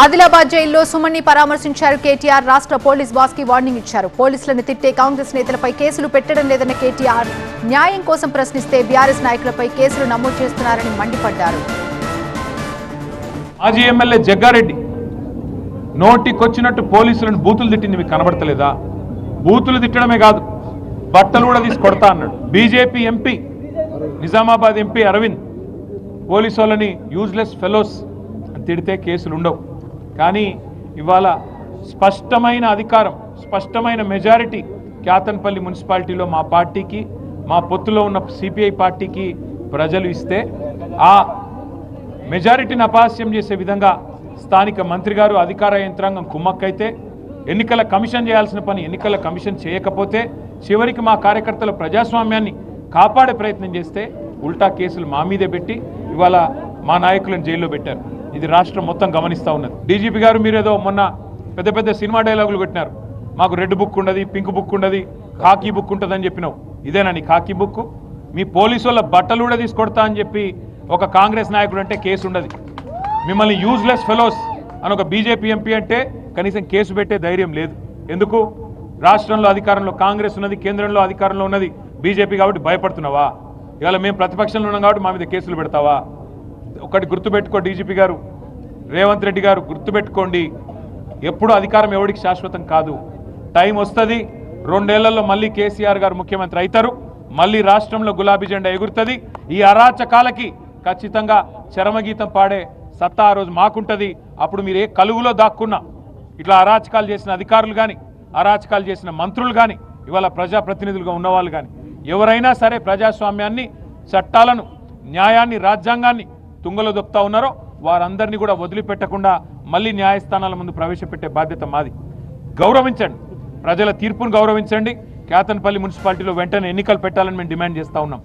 ఆదిలాబాద్ జైల్లో సుమన్ని పరామర్శించారు కేటీఆర్. రాష్ట్ర పోలీస్ బాస్ కి వార్నింగ్ ఇచ్చారు. పోలీసులను తిట్టే కాంగ్రెస్ నేతలపై కేసులు పెట్టడం లేదన్న కేటీఆర్ న్యాయం కోసం ప్రశ్నిస్తే బీఆర్ఎస్ నాయకులపై కేసులు నమోదు చేస్తున్నారని మండిపడ్డారు. మాజీ ఎమ్మెల్యే జగ్గారెడ్డి నోటికొచ్చినట్టు పోలీసులను బూతులు తిట్టింది మీకు కనబడతలేదా? బూతులు తిట్టడమే కాదు, బట్టలు కూడా తీసి కొడతా అన్నాడు. BJP MP Nizamabad MP Arvind police వాళ్ళని యూజ్లెస్ ఫెలోస్ అని తిడితే కేసులు ఉండవు. కానీ ఇవాళ స్పష్టమైన అధికారం, స్పష్టమైన మెజారిటీ క్యాతన్పల్లి మున్సిపాలిటీలో మా పార్టీకి, మా పొత్తులో ఉన్న సిపిఐ పార్టీకి ప్రజలు ఇస్తే ఆ మెజారిటీని అపహాస్యం చేసే విధంగా స్థానిక మంత్రి గారు, అధికార యంత్రాంగం కుమ్మక్కైతే, ఎన్నికల కమిషన్ చేయాల్సిన పని ఎన్నికల కమిషన్ చేయకపోతే, చివరికి మా కార్యకర్తల ప్రజాస్వామ్యాన్ని కాపాడే ప్రయత్నం చేస్తే ఉల్టా కేసులు మా మీదే పెట్టి ఇవాళ మా నాయకులను జైల్లో పెట్టారు. ఇది రాష్ట్రం మొత్తం గమనిస్తూ ఉన్నది. డీజీపీ గారు మీరేదో మొన్న పెద్ద పెద్ద సినిమా డైలాగులు పెట్టినారు. మాకు రెడ్ బుక్ ఉండదు, పింక్ బుక్ ఉండదు, ఖాకీ బుక్ ఉంటుందని చెప్పినావు. ఇదేనా నీ ఖాకీ బుక్? మీ పోలీసు వాళ్ళ బట్టలు కూడా తీసుకొడతా అని చెప్పి ఒక కాంగ్రెస్ నాయకుడు అంటే కేసు ఉండదు. మిమ్మల్ని యూజ్లెస్ ఫెలోస్ అని ఒక బీజేపీ ఎంపీ అంటే కనీసం కేసు పెట్టే ధైర్యం లేదు. ఎందుకు? రాష్ట్రంలో అధికారంలో కాంగ్రెస్ ఉన్నది, కేంద్రంలో అధికారంలో ఉన్నది బీజేపీ కాబట్టి భయపడుతున్నావా? ఇవాళ మేము ప్రతిపక్షంలో ఉన్నాం కాబట్టి మా మీద కేసులు పెడతావా? ఒకటి గుర్తుపెట్టుకో డీజీపీ గారు, రేవంత్ రెడ్డి గారు, గుర్తుపెట్టుకోండి, ఎప్పుడు అధికారం ఎవరికి శాశ్వతం కాదు. టైం వస్తుంది, 2 ఏళ్లలో మళ్ళీ కేసీఆర్ గారు ముఖ్యమంత్రి అవుతారు, మళ్ళీ రాష్ట్రంలో గులాబీ జెండా ఎగురుతుంది. ఈ అరాచకాలకి ఖచ్చితంగా చరమగీతం పాడే సత్తా ఆ రోజు మాకుంటుంది. అప్పుడు మీరు ఏ కలుగులో దాక్కున్నా ఇట్లా అరాచకాలు చేసిన అధికారులు కానీ, అరాచకాలు చేసిన మంత్రులు కానీ, ఇవాళ ప్రజాప్రతినిధులుగా ఉన్నవాళ్ళు కానీ ఎవరైనా సరే ప్రజాస్వామ్యాన్ని, చట్టాలను, న్యాయాన్ని, రాజ్యాంగాన్ని తుంగలో దొక్కుతా ఉన్నారో వారందరినీ కూడా వదిలిపెట్టకుండా మళ్ళీ న్యాయస్థానాల ముందు ప్రవేశపెట్టే బాధ్యత మాది. గౌరవించండి, ప్రజల తీర్పును గౌరవించండి. క్యాతన్పల్లి మున్సిపాలిటీలో వెంటనే ఎన్నికలు పెట్టాలని మేము డిమాండ్ చేస్తూ ఉన్నాం.